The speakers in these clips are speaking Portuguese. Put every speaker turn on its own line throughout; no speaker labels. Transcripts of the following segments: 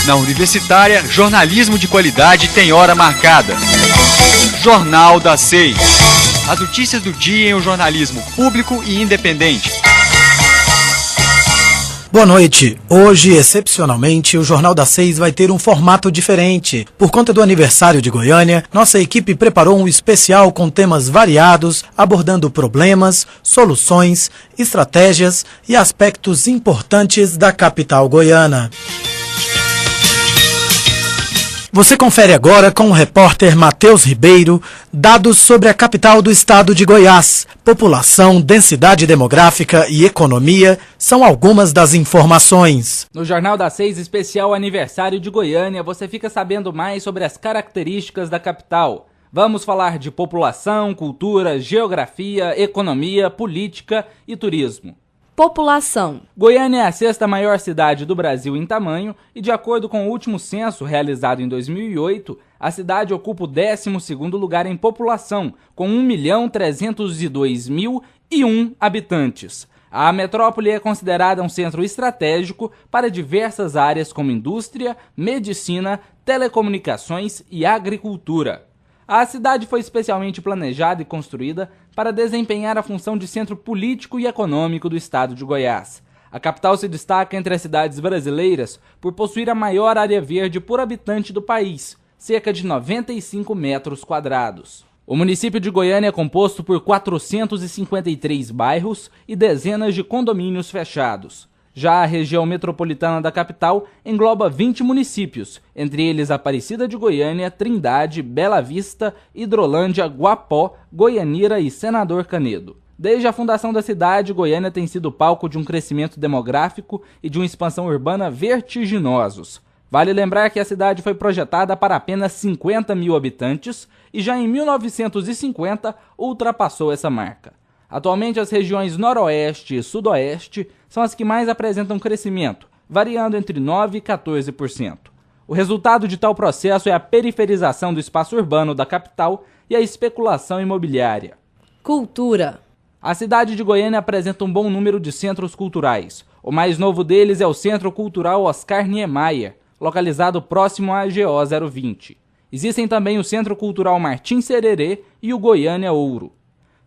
Na Universitária, jornalismo de qualidade tem hora marcada. Jornal da 6. As notícias do dia em um jornalismo público e independente.
Boa noite. Hoje, excepcionalmente, o Jornal da 6 vai ter um formato diferente. Por conta do aniversário de Goiânia, nossa equipe preparou um especial com temas variados, abordando problemas, soluções, estratégias e aspectos importantes da capital goiana. Você confere agora com o repórter Matheus Ribeiro dados sobre a capital do estado de Goiás. População, densidade demográfica e economia são algumas das informações.
No Jornal da 6, especial aniversário de Goiânia, você fica sabendo mais sobre as características da capital. Vamos falar de população, cultura, geografia, economia, política e turismo.
População.
Goiânia é a sexta maior cidade do Brasil em tamanho e, de acordo com o último censo realizado em 2008, a cidade ocupa o 12º lugar em população, com 1.302.001 habitantes. A metrópole é considerada um centro estratégico para diversas áreas como indústria, medicina, telecomunicações e agricultura. A cidade foi especialmente planejada e construída para desempenhar a função de centro político e econômico do estado de Goiás. A capital se destaca entre as cidades brasileiras por possuir a maior área verde por habitante do país, cerca de 95 metros quadrados. O município de Goiânia é composto por 453 bairros e dezenas de condomínios fechados. Já a região metropolitana da capital engloba 20 municípios, entre eles Aparecida de Goiânia, Trindade, Bela Vista, Hidrolândia, Guapó, Goianira e Senador Canedo. Desde a fundação da cidade, Goiânia tem sido palco de um crescimento demográfico e de uma expansão urbana vertiginosos. Vale lembrar que a cidade foi projetada para apenas 50 mil habitantes e já em 1950 ultrapassou essa marca. Atualmente, as regiões Noroeste e Sudoeste são as que mais apresentam crescimento, variando entre 9% e 14%. O resultado de tal processo é a periferização do espaço urbano da capital e a especulação imobiliária.
Cultura.
A cidade de Goiânia apresenta um bom número de centros culturais. O mais novo deles é o Centro Cultural Oscar Niemeyer, localizado próximo à AGO 020. Existem também o Centro Cultural Martim Sererê e o Goiânia Ouro.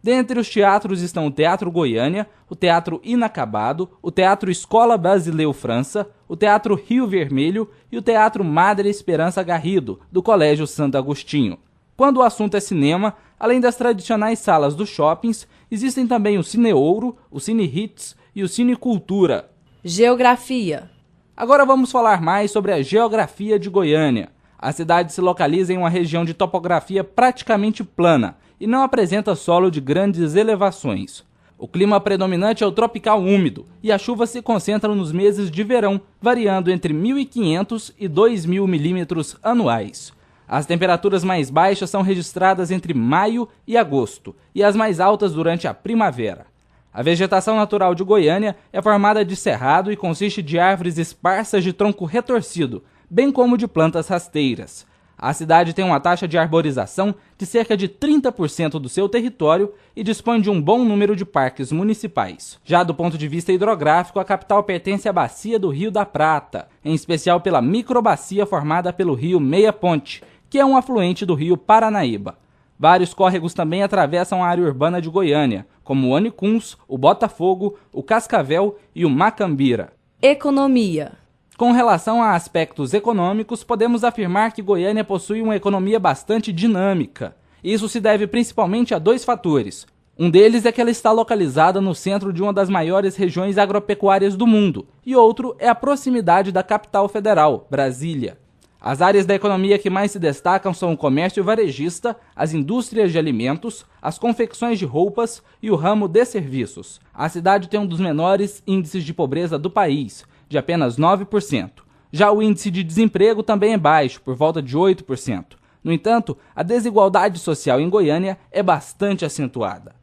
Dentre os teatros estão o Teatro Goiânia, o Teatro Inacabado, o Teatro Escola Basileu França, o Teatro Rio Vermelho e o Teatro Madre Esperança Garrido, do Colégio Santo Agostinho. Quando o assunto é cinema, além das tradicionais salas dos shoppings, existem também o Cine Ouro, o Cine Hits e o Cine Cultura.
Geografia.
Agora vamos falar mais sobre a geografia de Goiânia. A cidade se localiza em uma região de topografia praticamente plana e não apresenta solo de grandes elevações. O clima predominante é o tropical úmido e as chuvas se concentram nos meses de verão, variando entre 1.500 e 2.000 milímetros anuais. As temperaturas mais baixas são registradas entre maio e agosto e as mais altas durante a primavera. A vegetação natural de Goiânia é formada de cerrado e consiste de árvores esparsas de tronco retorcido, bem como de plantas rasteiras. A cidade tem uma taxa de arborização de cerca de 30% do seu território e dispõe de um bom número de parques municipais. Já do ponto de vista hidrográfico, a capital pertence à bacia do Rio da Prata, em especial pela microbacia formada pelo rio Meia Ponte, que é um afluente do rio Paranaíba. Vários córregos também atravessam a área urbana de Goiânia, como o Anicuns, o Botafogo, o Cascavel e o Macambira.
Economia.
Com relação a aspectos econômicos, podemos afirmar que Goiânia possui uma economia bastante dinâmica. Isso se deve principalmente a dois fatores. Um deles é que ela está localizada no centro de uma das maiores regiões agropecuárias do mundo, e outro é a proximidade da capital federal, Brasília. As áreas da economia que mais se destacam são o comércio varejista, as indústrias de alimentos, as confecções de roupas e o ramo de serviços. A cidade tem um dos menores índices de pobreza do país, de apenas 9%. Já o índice de desemprego também é baixo, por volta de 8%. No entanto, a desigualdade social em Goiânia é bastante acentuada.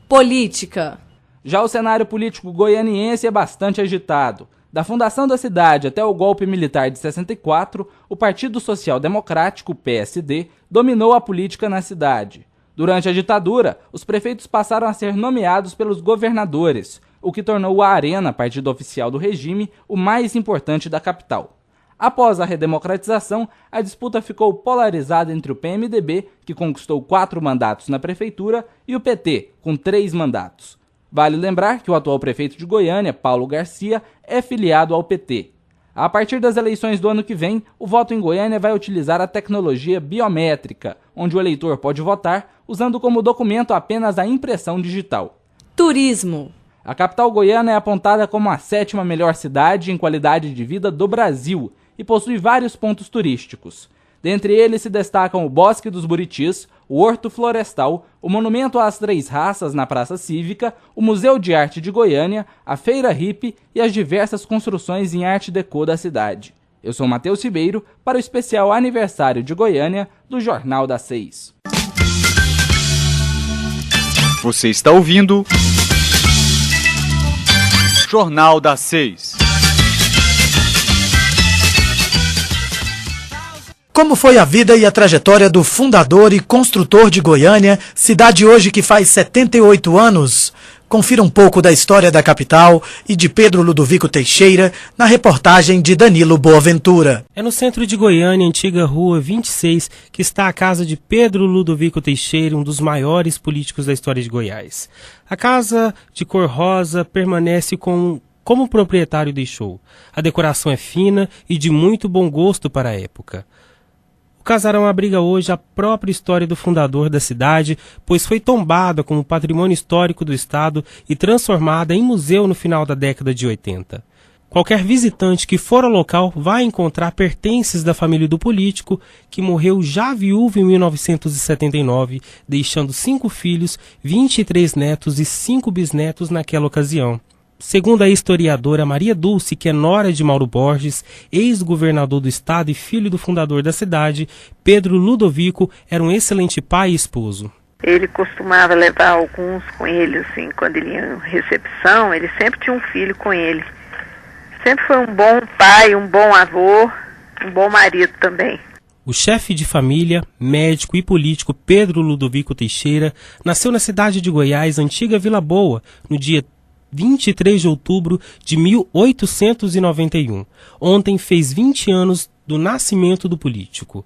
Política.
Já o cenário político goianiense é bastante agitado. Da fundação da cidade até o golpe militar de 64, o Partido Social Democrático, PSD, dominou a política na cidade. Durante a ditadura, os prefeitos passaram a ser nomeados pelos governadores, o que tornou a Arena, partido oficial do regime, o mais importante da capital. Após a redemocratização, a disputa ficou polarizada entre o PMDB, que conquistou 4 mandatos na prefeitura, e o PT, com 3 mandatos. Vale lembrar que o atual prefeito de Goiânia, Paulo Garcia, é filiado ao PT. A partir das eleições do ano que vem, o voto em Goiânia vai utilizar a tecnologia biométrica, onde o eleitor pode votar usando como documento apenas a impressão digital.
Turismo.
A capital goiana é apontada como a 7ª melhor cidade em qualidade de vida do Brasil e possui vários pontos turísticos. Dentre eles se destacam o Bosque dos Buritis, o Horto Florestal, o Monumento às 3 Raças na Praça Cívica, o Museu de Arte de Goiânia, a Feira Hippie e as diversas construções em arte déco da cidade. Eu sou Matheus Ribeiro para o especial aniversário de Goiânia do Jornal das 6.
Você está ouvindo Jornal das 6.
Como foi a vida e a trajetória do fundador e construtor de Goiânia, cidade hoje que faz 78 anos? Confira um pouco da história da capital e de Pedro Ludovico Teixeira na reportagem de Danilo Boaventura.
É no centro de Goiânia, antiga Rua 26, que está a casa de Pedro Ludovico Teixeira, um dos maiores políticos da história de Goiás. A casa de cor rosa permanece como o proprietário deixou. A decoração é fina e de muito bom gosto para a época. O casarão abriga hoje a própria história do fundador da cidade, pois foi tombada como patrimônio histórico do estado e transformada em museu no final da década de 80. Qualquer visitante que for ao local vai encontrar pertences da família do político, que morreu já viúvo em 1979, deixando 5 filhos, 23 netos e 5 bisnetos naquela ocasião. Segundo a historiadora Maria Dulce, que é nora de Mauro Borges, ex-governador do estado e filho do fundador da cidade, Pedro Ludovico era um excelente pai e esposo.
Ele costumava levar alguns com ele, assim, quando ele ia em recepção, ele sempre tinha um filho com ele. Sempre foi um bom pai, um bom avô, um bom marido também.
O chefe de família, médico e político Pedro Ludovico Teixeira nasceu na cidade de Goiás, antiga Vila Boa, no dia 23 de outubro de 1891. Ontem fez 20 anos do nascimento do político.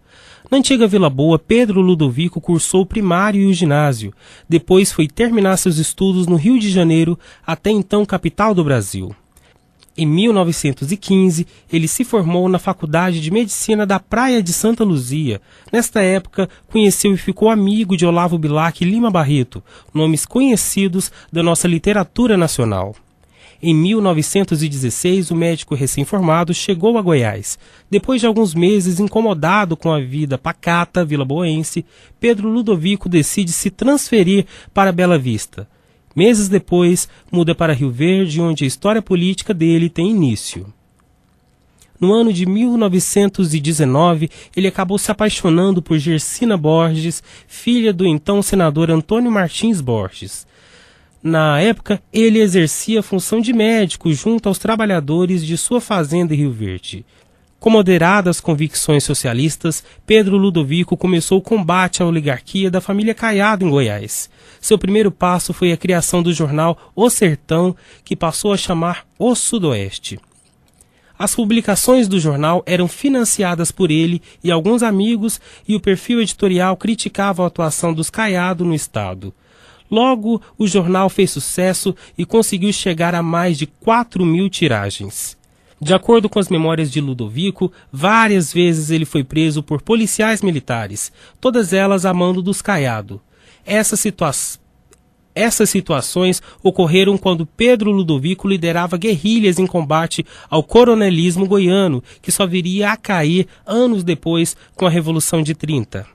Na antiga Vila Boa, Pedro Ludovico cursou o primário e o ginásio. Depois foi terminar seus estudos no Rio de Janeiro, até então capital do Brasil. Em 1915, ele se formou na Faculdade de Medicina da Praia de Santa Luzia. Nesta época, conheceu e ficou amigo de Olavo Bilac e Lima Barreto, nomes conhecidos da nossa literatura nacional. Em 1916, o médico recém-formado chegou a Goiás. Depois de alguns meses incomodado com a vida pacata vilaboense, Pedro Ludovico decide se transferir para Bela Vista. Meses depois, muda para Rio Verde, onde a história política dele tem início. No ano de 1919, ele acabou se apaixonando por Gersina Borges, filha do então senador Antônio Martins Borges. Na época, ele exercia a função de médico junto aos trabalhadores de sua fazenda em Rio Verde. Com moderadas convicções socialistas, Pedro Ludovico começou o combate à oligarquia da família Caiado em Goiás. Seu primeiro passo foi a criação do jornal O Sertão, que passou a chamar O Sudoeste. As publicações do jornal eram financiadas por ele e alguns amigos, e o perfil editorial criticava a atuação dos Caiado no estado. Logo, o jornal fez sucesso e conseguiu chegar a mais de 4.000 tiragens. De acordo com as memórias de Ludovico, várias vezes ele foi preso por policiais militares, todas elas a mando dos Caiado. Essas situações ocorreram quando Pedro Ludovico liderava guerrilhas em combate ao coronelismo goiano, que só viria a cair anos depois com a Revolução de 30.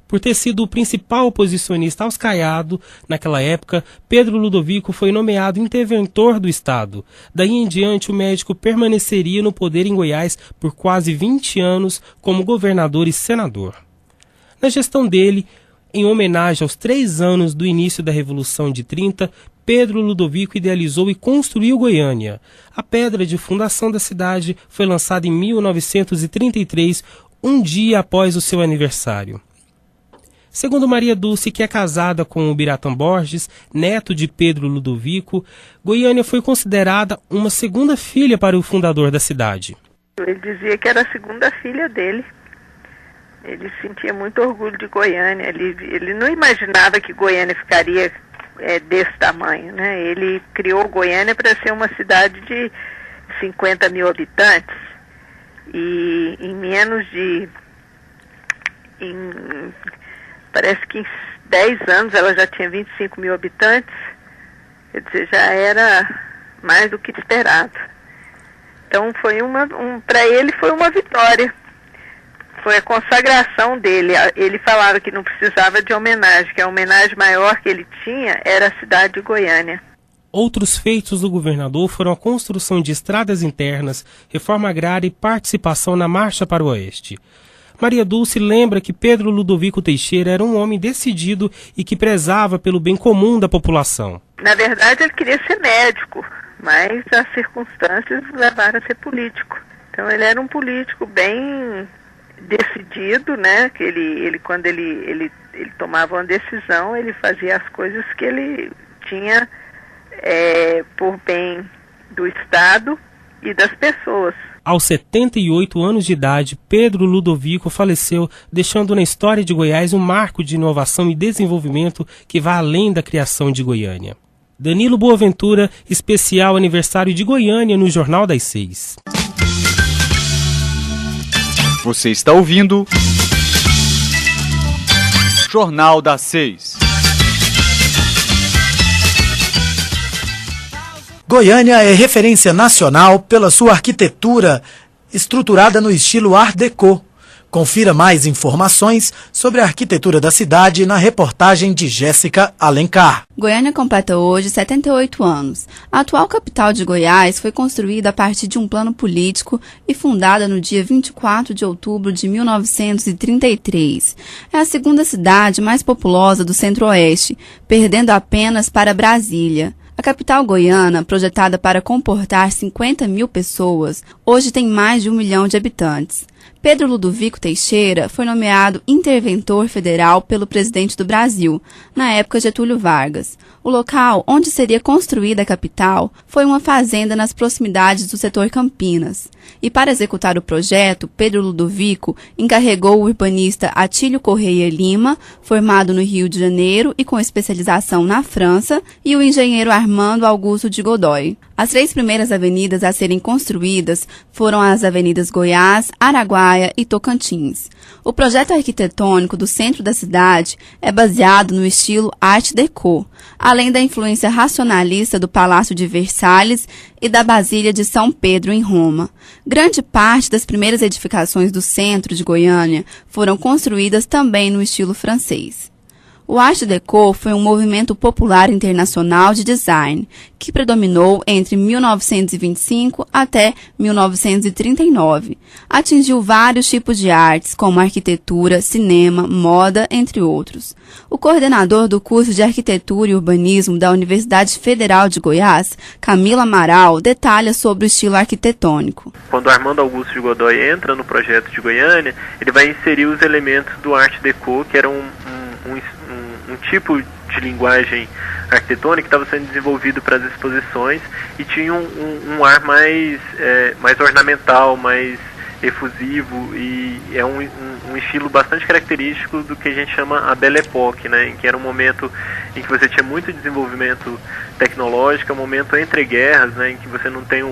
Por ter sido o principal oposicionista aos Caiado, naquela época, Pedro Ludovico foi nomeado interventor do Estado. Daí em diante, o médico permaneceria no poder em Goiás por quase 20 anos como governador e senador. Na gestão dele, em homenagem aos 3 anos do início da Revolução de 30, Pedro Ludovico idealizou e construiu Goiânia. A pedra de fundação da cidade foi lançada em 1933, um dia após o seu aniversário. Segundo Maria Dulce, que é casada com o Biratã Borges, neto de Pedro Ludovico, Goiânia foi considerada uma segunda filha para o fundador da cidade.
Ele dizia que era a segunda filha dele. Ele sentia muito orgulho de Goiânia. Ele não imaginava que Goiânia ficaria desse tamanho, né? Ele criou Goiânia para ser uma cidade de 50 mil habitantes. E em menos de... parece que em 10 anos ela já tinha 25 mil habitantes. Quer dizer, já era mais do que esperado. Então foi para ele foi uma vitória. Foi a consagração dele. Ele falava que não precisava de homenagem, que a homenagem maior que ele tinha era a cidade de Goiânia.
Outros feitos do governador foram a construção de estradas internas, reforma agrária e participação na Marcha para o Oeste. Maria Dulce lembra que Pedro Ludovico Teixeira era um homem decidido e que prezava pelo bem comum da população.
Na verdade, ele queria ser médico, mas as circunstâncias levaram a ser político. Então, ele era um político bem decidido, né? Que ele quando ele tomava uma decisão, ele fazia as coisas que ele tinha por bem do Estado e das pessoas.
Aos 78 anos de idade, Pedro Ludovico faleceu, deixando na história de Goiás um marco de inovação e desenvolvimento que vai além da criação de Goiânia. Danilo Boaventura, especial aniversário de Goiânia no Jornal das 6.
Você está ouvindo Jornal das 6.
Goiânia é referência nacional pela sua arquitetura estruturada no estilo Art Deco. Confira mais informações sobre a arquitetura da cidade na reportagem de Jéssica Alencar.
Goiânia completa hoje 78 anos. A atual capital de Goiás foi construída a partir de um plano político e fundada no dia 24 de outubro de 1933. É a segunda cidade mais populosa do Centro-Oeste, perdendo apenas para Brasília. A capital goiana, projetada para comportar 50 mil pessoas, hoje tem mais de 1 milhão de habitantes. Pedro Ludovico Teixeira foi nomeado interventor federal pelo presidente do Brasil, na época Getúlio Vargas. O local onde seria construída a capital foi uma fazenda nas proximidades do setor Campinas. E para executar o projeto, Pedro Ludovico encarregou o urbanista Atílio Correia Lima, formado no Rio de Janeiro e com especialização na França, e o engenheiro Armando Augusto de Godoy. As 3 primeiras avenidas a serem construídas foram as avenidas Goiás, Araguaia e Tocantins. O projeto arquitetônico do centro da cidade é baseado no estilo Art Deco, além da influência racionalista do Palácio de Versalhes e da Basília de São Pedro, em Roma. Grande parte das primeiras edificações do centro de Goiânia foram construídas também no estilo francês. O Art Deco foi um movimento popular internacional de design que predominou entre 1925 até 1939. Atingiu vários tipos de artes, como arquitetura, cinema, moda, entre outros. O coordenador do curso de Arquitetura e Urbanismo da Universidade Federal de Goiás, Camilo Amaral, detalha sobre o estilo arquitetônico.
Quando Armando Augusto de Godoy entra no projeto de Goiânia, ele vai inserir os elementos do Art Deco, que era um tipo de linguagem arquitetônica que estava sendo desenvolvido para as exposições e tinha um ar mais ornamental, mais efusivo, e é um estilo bastante característico do que a gente chama a Belle Époque, né, em que era um momento em que você tinha muito desenvolvimento tecnológico, um momento entre guerras, né, em que você não tem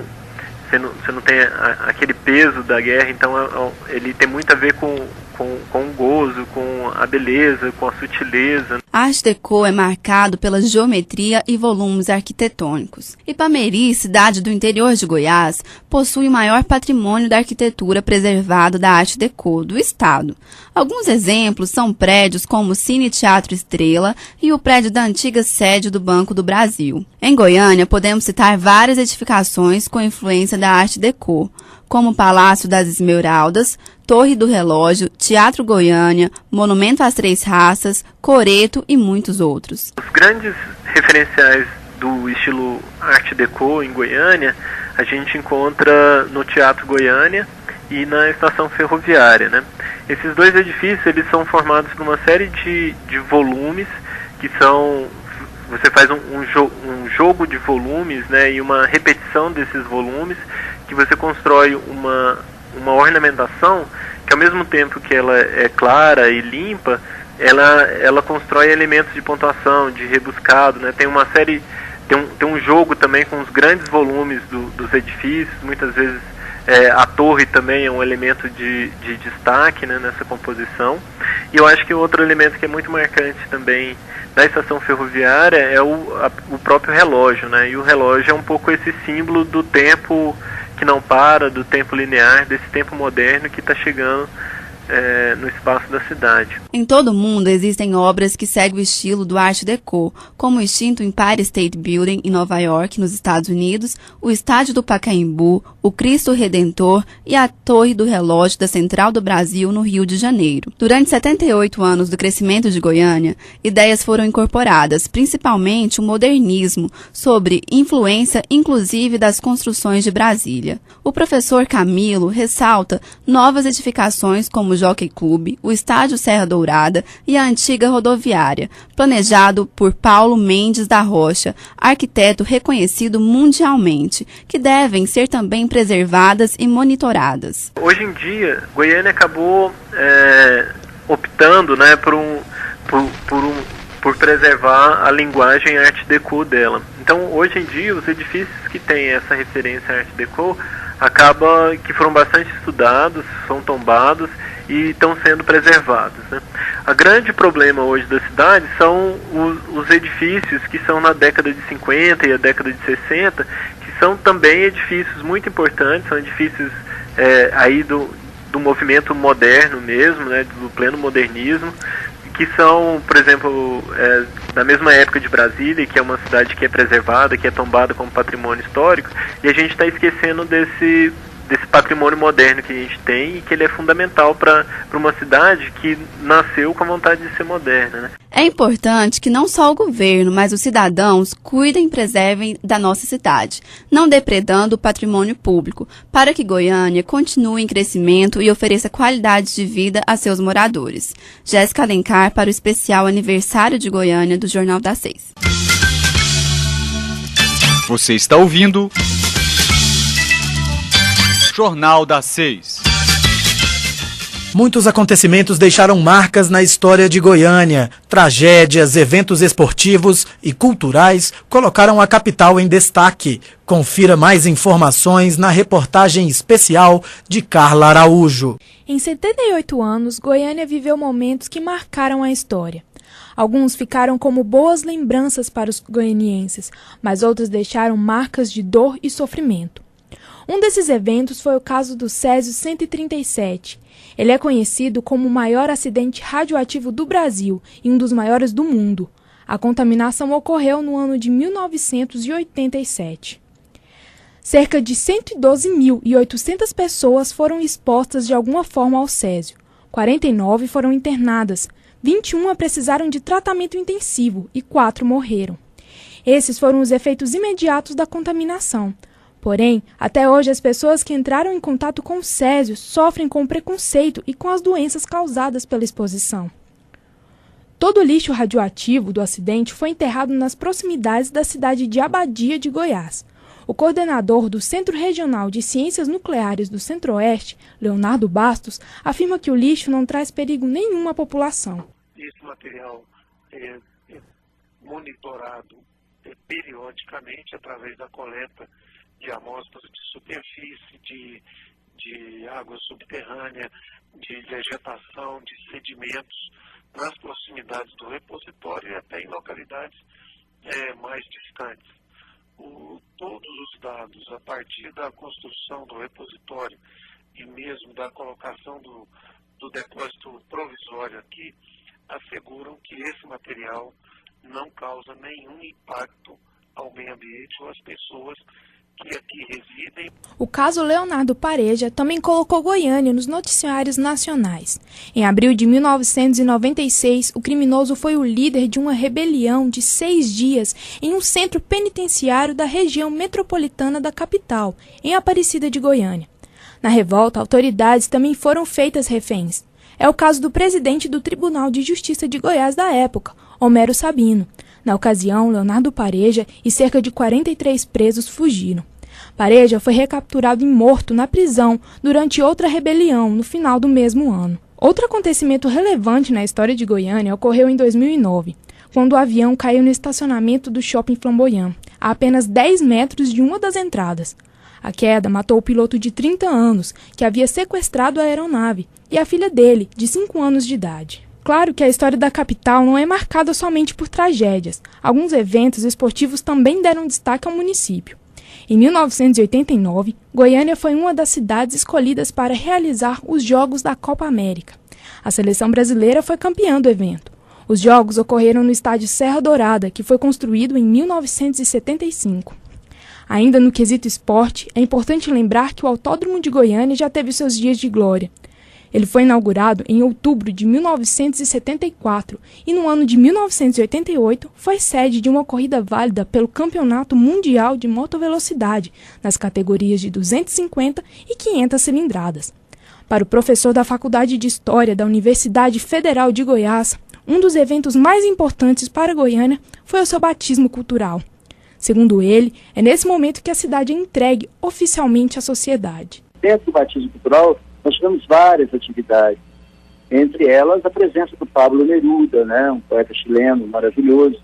aquele peso da guerra, então ele tem muito a ver com o gozo, com a beleza, com a sutileza.
Art Deco é marcado pela geometria e volumes arquitetônicos. Ipameri, cidade do interior de Goiás, possui o maior patrimônio da arquitetura preservado da Art Deco do estado. Alguns exemplos são prédios como o Cine Teatro Estrela e o prédio da antiga sede do Banco do Brasil. Em Goiânia, podemos citar várias edificações com influência da Art Deco, como o Palácio das Esmeraldas, Torre do Relógio, Teatro Goiânia, Monumento às Três Raças, Coreto e muitos outros.
Os grandes referenciais do estilo Art Deco em Goiânia, a gente encontra no Teatro Goiânia e na estação ferroviária, né? Esses dois edifícios, eles são formados por uma série de volumes que são... Você faz um jogo de volumes, né, e uma repetição desses volumes, que você constrói uma ornamentação que, ao mesmo tempo que ela é clara e limpa, ela constrói elementos de pontuação, de rebuscado, né? Tem uma série, tem um jogo também com os grandes volumes dos edifícios, muitas vezes a torre também é um elemento de destaque, né, nessa composição. E eu acho que outro elemento que é muito marcante também na estação ferroviária é o próprio relógio, né? E o relógio é um pouco esse símbolo do tempo que não para, do tempo linear, desse tempo moderno que está chegando no espaço da cidade.
Em todo o mundo existem obras que seguem o estilo do Art Deco, como o extinto Empire State Building em Nova York, nos Estados Unidos, o Estádio do Pacaembu, o Cristo Redentor e a Torre do Relógio da Central do Brasil, no Rio de Janeiro. Durante 78 anos do crescimento de Goiânia, ideias foram incorporadas, principalmente o modernismo, sobre influência inclusive das construções de Brasília. O professor Camilo ressalta novas edificações como o Jockey Club, o Estádio Serra Dourada e a antiga rodoviária, planejado por Paulo Mendes da Rocha, arquiteto reconhecido mundialmente, que devem ser também preservadas e monitoradas.
Hoje em dia, Goiânia acabou optando, né, por preservar a linguagem Art Deco dela. Então, hoje em dia, os edifícios que têm essa referência Art Deco acaba que foram bastante estudados, são tombados e estão sendo preservados, né? O grande problema hoje da cidade são os edifícios que são na década de 50 e a década de 60, que são também edifícios muito importantes, são edifícios aí do movimento moderno mesmo, né, do pleno modernismo, que são, por exemplo, da mesma época de Brasília, que é uma cidade que é preservada, que é tombada como patrimônio histórico, e a gente está esquecendo desse patrimônio moderno que a gente tem e que ele é fundamental para uma cidade que nasceu com a vontade de ser moderna, né?
É importante que não só o governo, mas os cidadãos cuidem e preservem da nossa cidade, não depredando o patrimônio público, para que Goiânia continue em crescimento e ofereça qualidade de vida a seus moradores. Jéssica Alencar para o especial aniversário de Goiânia do Jornal das 6.
Você está ouvindo Jornal das 6.
Muitos acontecimentos deixaram marcas na história de Goiânia. Tragédias, eventos esportivos e culturais colocaram a capital em destaque. Confira mais informações na reportagem especial de Carla Araújo.
Em 78 anos, Goiânia viveu momentos que marcaram a história. Alguns ficaram como boas lembranças para os goianienses, mas outros deixaram marcas de dor e sofrimento. Um desses eventos foi o caso do Césio 137. Ele é conhecido como o maior acidente radioativo do Brasil e um dos maiores do mundo. A contaminação ocorreu no ano de 1987. Cerca de 112.800 pessoas foram expostas de alguma forma ao césio. 49 foram internadas, 21 precisaram de tratamento intensivo e 4 morreram. Esses foram os efeitos imediatos da contaminação. Porém, até hoje as pessoas que entraram em contato com o césio sofrem com o preconceito e com as doenças causadas pela exposição. Todo o lixo radioativo do acidente foi enterrado nas proximidades da cidade de Abadia de Goiás. O coordenador do Centro Regional de Ciências Nucleares do Centro-Oeste, Leonardo Bastos, afirma que o lixo não traz perigo nenhum à população.
Esse material é monitorado periodicamente através da coleta de amostras de superfície, de água subterrânea, de vegetação, de sedimentos nas proximidades do repositório e até em localidades mais distantes. Todos os dados a partir da construção do repositório e mesmo da colocação do depósito provisório aqui asseguram que esse material não causa nenhum impacto ao meio ambiente ou às pessoas que aqui residem.
O caso Leonardo Pareja também colocou Goiânia nos noticiários nacionais. Em abril de 1996, o criminoso foi o líder de uma rebelião de 6 dias em um centro penitenciário da região metropolitana da capital, em Aparecida de Goiânia. Na revolta, autoridades também foram feitas reféns. É o caso do presidente do Tribunal de Justiça de Goiás da época, Homero Sabino. Na ocasião, Leonardo Pareja e cerca de 43 presos fugiram. Pareja foi recapturado e morto na prisão durante outra rebelião no final do mesmo ano. Outro acontecimento relevante na história de Goiânia ocorreu em 2009, quando o avião caiu no estacionamento do Shopping Flamboyant, a apenas 10 metros de uma das entradas. A queda matou o piloto de 30 anos, que havia sequestrado a aeronave, e a filha dele, de 5 anos de idade. Claro que a história da capital não é marcada somente por tragédias. Alguns eventos esportivos também deram destaque ao município. Em 1989, Goiânia foi uma das cidades escolhidas para realizar os Jogos da Copa América. A seleção brasileira foi campeã do evento. Os jogos ocorreram no estádio Serra Dourada, que foi construído em 1975. Ainda no quesito esporte, é importante lembrar que o Autódromo de Goiânia já teve seus dias de glória. Ele foi inaugurado em outubro de 1974 e no ano de 1988 foi sede de uma corrida válida pelo Campeonato Mundial de Motovelocidade, nas categorias de 250 e 500 cilindradas. Para o professor da Faculdade de História da Universidade Federal de Goiás, um dos eventos mais importantes para Goiânia foi o seu batismo cultural. Segundo ele, é nesse momento que a cidade é entregue oficialmente à sociedade.
Dentro do batismo cultural, nós tivemos várias atividades, entre elas a presença do Pablo Neruda, né, um poeta chileno maravilhoso,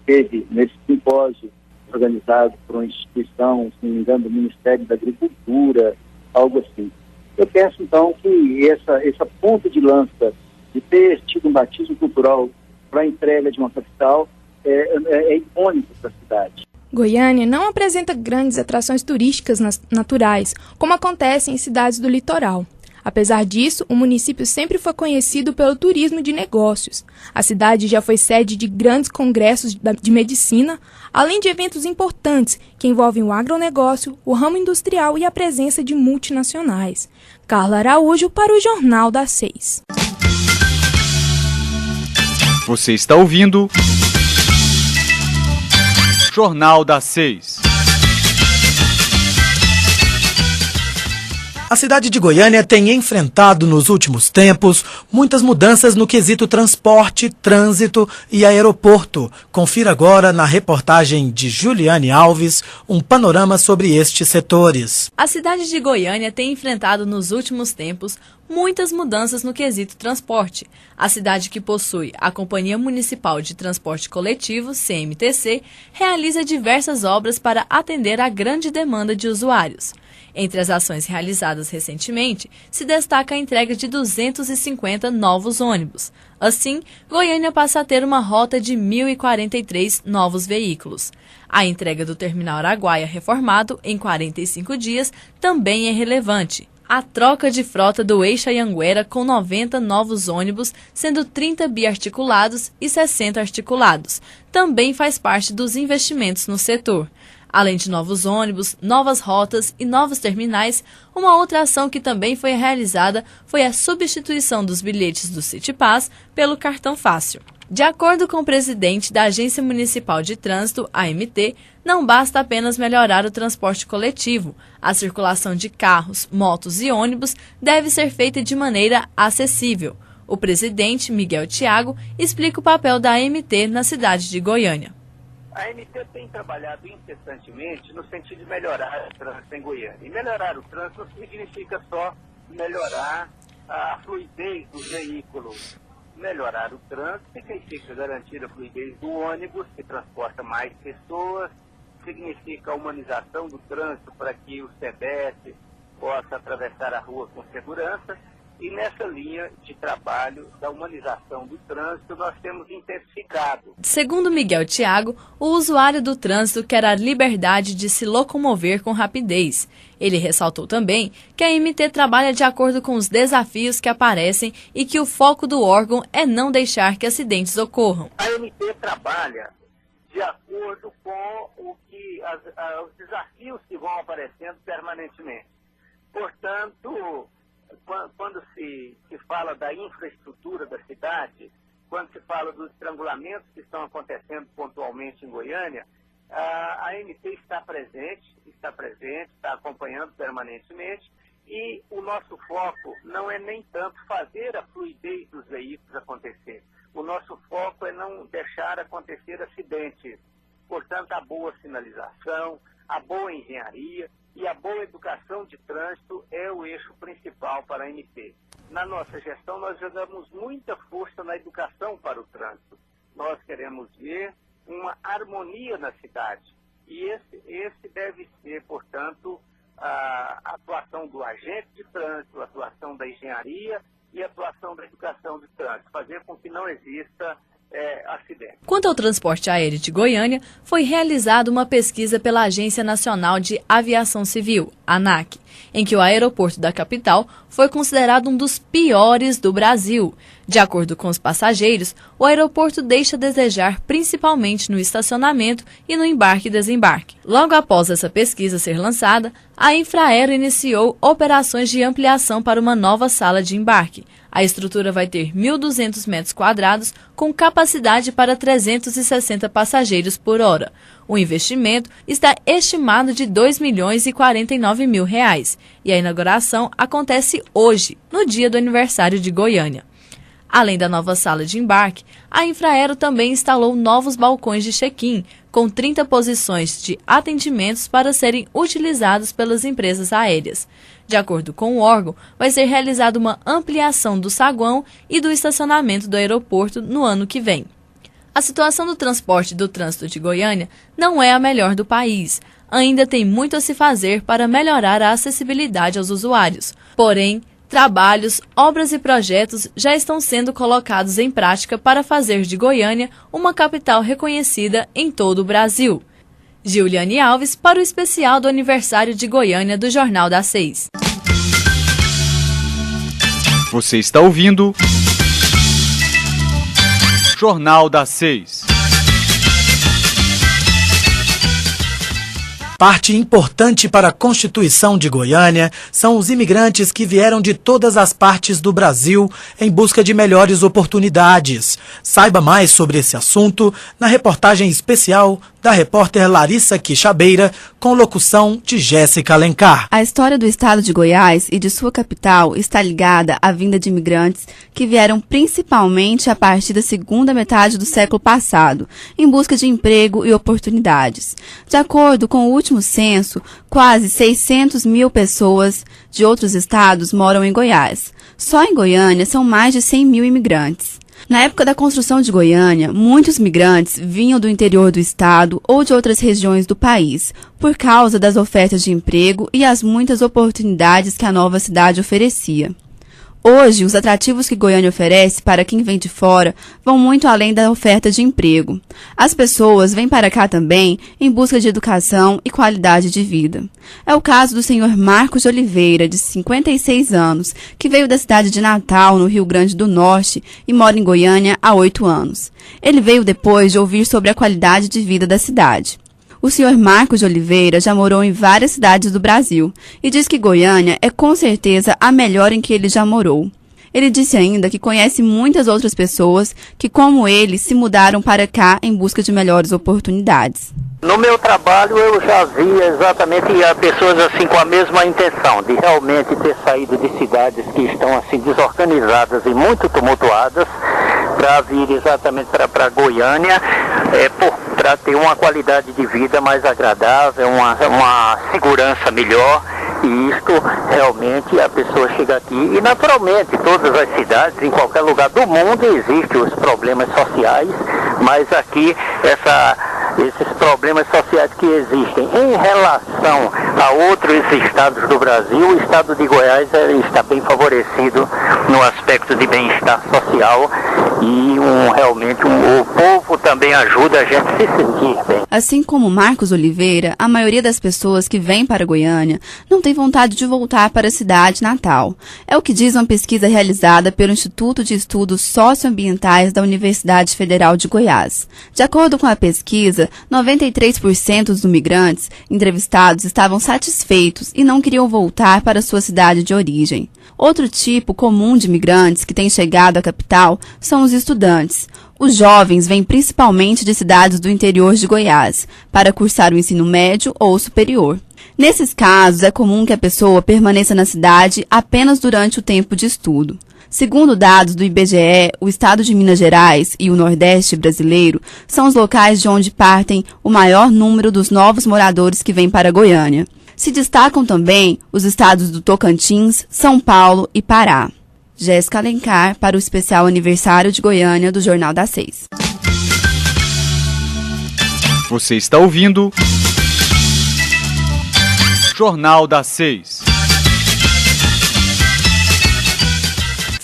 teve nesse simpósio organizado por uma instituição, se não me engano, do Ministério da Agricultura, algo assim. Eu penso, então, que essa ponta de lança de ter tido um batismo cultural para a entrega de uma capital é icônico para a cidade.
Goiânia não apresenta grandes atrações turísticas naturais, como acontece em cidades do litoral. Apesar disso, o município sempre foi conhecido pelo turismo de negócios. A cidade já foi sede de grandes congressos de medicina, além de eventos importantes que envolvem o agronegócio, o ramo industrial e a presença de multinacionais. Carla Araújo para o Jornal das 6.
Você está ouvindo Jornal das 6.
A cidade de Goiânia tem enfrentado nos últimos tempos muitas mudanças no quesito transporte, trânsito e aeroporto. Confira agora na reportagem de Juliane Alves um panorama sobre estes setores.
A cidade de Goiânia tem enfrentado nos últimos tempos muitas mudanças no quesito transporte. A cidade, que possui a Companhia Municipal de Transporte Coletivo, CMTC, realiza diversas obras para atender à grande demanda de usuários. Entre as ações realizadas recentemente, se destaca a entrega de 250 novos ônibus. Assim, Goiânia passa a ter uma rota de 1.043 novos veículos. A entrega do Terminal Araguaia reformado em 45 dias também é relevante. A troca de frota do Eixo Anhanguera com 90 novos ônibus, sendo 30 biarticulados e 60 articulados, também faz parte dos investimentos no setor. Além de novos ônibus, novas rotas e novos terminais, uma outra ação que também foi realizada foi a substituição dos bilhetes do City Pass pelo cartão fácil. De acordo com o presidente da Agência Municipal de Trânsito, AMT, não basta apenas melhorar o transporte coletivo. A circulação de carros, motos e ônibus deve ser feita de maneira acessível. O presidente, Miguel Thiago, explica o papel da AMT na cidade de Goiânia.
A AMT tem trabalhado incessantemente no sentido de melhorar o trânsito em Goiânia. E melhorar o trânsito não significa só melhorar a fluidez dos veículos. Melhorar o trânsito significa garantir a fluidez do ônibus, que transporta mais pessoas, significa a humanização do trânsito para que o CEDES possa atravessar a rua com segurança. E nessa linha de trabalho da humanização do trânsito, nós temos intensificado.
Segundo Miguel Thiago, o usuário do trânsito quer a liberdade de se locomover com rapidez. Ele ressaltou também que a AMT trabalha de acordo com os desafios que aparecem e que o foco do órgão é não deixar que acidentes ocorram.
A AMT trabalha de acordo com os desafios que vão aparecendo permanentemente. Portanto, quando se fala da infraestrutura da cidade, quando se fala dos estrangulamentos que estão acontecendo pontualmente em Goiânia, a AMT está presente, está acompanhando permanentemente, e o nosso foco não é nem tanto fazer a fluidez dos veículos acontecer. O nosso foco é não deixar acontecer acidentes. Portanto, a boa sinalização, a boa engenharia e a boa educação de trânsito é o eixo principal para a MP. Na nossa gestão, nós jogamos muita força na educação para o trânsito. Nós queremos ver uma harmonia na cidade. E esse deve ser, portanto, a atuação do agente de trânsito, a atuação da engenharia e a atuação da educação de trânsito, fazer com que não exista acidente.
Quanto ao transporte aéreo de Goiânia, foi realizada uma pesquisa pela Agência Nacional de Aviação Civil, ANAC, em que o aeroporto da capital foi considerado um dos piores do Brasil. De acordo com os passageiros, o aeroporto deixa a desejar principalmente no estacionamento e no embarque e desembarque. Logo após essa pesquisa ser lançada, a Infraero iniciou operações de ampliação para uma nova sala de embarque. A estrutura vai ter 1.200 metros quadrados, com capacidade para 360 passageiros por hora. O investimento está estimado de R$ 2.049.000 e a inauguração acontece hoje, no dia do aniversário de Goiânia. Além da nova sala de embarque, a Infraero também instalou novos balcões de check-in, com 30 posições de atendimentos para serem utilizados pelas empresas aéreas. De acordo com o órgão, vai ser realizada uma ampliação do saguão e do estacionamento do aeroporto no ano que vem. A situação do transporte e do trânsito de Goiânia não é a melhor do país. Ainda tem muito a se fazer para melhorar a acessibilidade aos usuários. Porém, trabalhos, obras e projetos já estão sendo colocados em prática para fazer de Goiânia uma capital reconhecida em todo o Brasil. Giuliane Alves para o especial do aniversário de Goiânia do Jornal das 6.
Você está ouvindo Jornal das 6.
Parte importante para a Constituição de Goiânia são os imigrantes que vieram de todas as partes do Brasil em busca de melhores oportunidades. Saiba mais sobre esse assunto na reportagem especial da repórter Larissa Quixabeira, com locução de Jéssica Alencar.
A história do estado de Goiás e de sua capital está ligada à vinda de imigrantes que vieram principalmente a partir da segunda metade do século passado, em busca de emprego e oportunidades. De acordo com o último censo, quase 600 mil pessoas de outros estados moram em Goiás. Só em Goiânia são mais de 100 mil imigrantes. Na época da construção de Goiânia, muitos migrantes vinham do interior do estado ou de outras regiões do país, por causa das ofertas de emprego e as muitas oportunidades que a nova cidade oferecia. Hoje, os atrativos que Goiânia oferece para quem vem de fora vão muito além da oferta de emprego. As pessoas vêm para cá também em busca de educação e qualidade de vida. É o caso do senhor Marcos de Oliveira, de 56 anos, que veio da cidade de Natal, no Rio Grande do Norte, e mora em Goiânia há 8 anos. Ele veio depois de ouvir sobre a qualidade de vida da cidade. O senhor Marcos de Oliveira já morou em várias cidades do Brasil e diz que Goiânia é com certeza a melhor em que ele já morou. Ele disse ainda que conhece muitas outras pessoas que, como ele, se mudaram para cá em busca de melhores oportunidades.
No meu trabalho eu já vi exatamente pessoas assim com a mesma intenção, de realmente ter saído de cidades que estão assim desorganizadas e muito tumultuadas, para vir exatamente para Goiânia, para ter uma qualidade de vida mais agradável, uma segurança melhor. E isto realmente a pessoa chega aqui e naturalmente todas as cidades, em qualquer lugar do mundo existem os problemas sociais, mas aqui esses problemas sociais que existem em relação a outros estados do Brasil, o estado de Goiás está bem favorecido no aspecto de bem-estar social e realmente o povo também ajuda a gente a se sentir bem.
Assim como Marcos Oliveira, a maioria das pessoas que vêm para Goiânia não tem vontade de voltar para a cidade natal. É o que diz uma pesquisa realizada pelo Instituto de Estudos Socioambientais da Universidade Federal de Goiás. De acordo com a pesquisa, 93% dos imigrantes entrevistados estavam satisfeitos e não queriam voltar para sua cidade de origem. Outro tipo comum de imigrantes que tem chegado à capital são os estudantes. Os jovens vêm principalmente de cidades do interior de Goiás, para cursar o ensino médio ou superior. Nesses casos, é comum que a pessoa permaneça na cidade apenas durante o tempo de estudo. Segundo dados do IBGE, o estado de Minas Gerais e o Nordeste brasileiro são os locais de onde partem o maior número dos novos moradores que vêm para Goiânia. Se destacam também os estados do Tocantins, São Paulo e Pará. Jéssica Alencar para o especial aniversário de Goiânia do Jornal das 6.
Você está ouvindo Jornal das 6.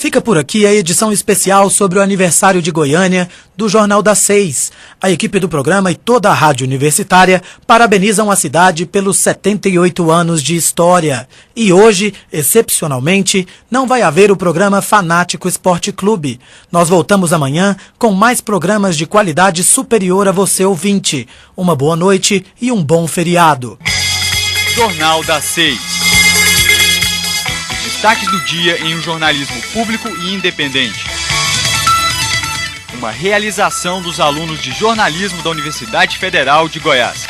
Fica por aqui a edição especial sobre o aniversário de Goiânia do Jornal das 6. A equipe do programa e toda a rádio universitária parabenizam a cidade pelos 78 anos de história. E hoje, excepcionalmente, não vai haver o programa Fanático Esporte Clube. Nós voltamos amanhã com mais programas de qualidade superior a você, ouvinte. Uma boa noite e um bom feriado.
Jornal das 6. Destaques do dia em um jornalismo público e independente. Uma realização dos alunos de jornalismo da Universidade Federal de Goiás.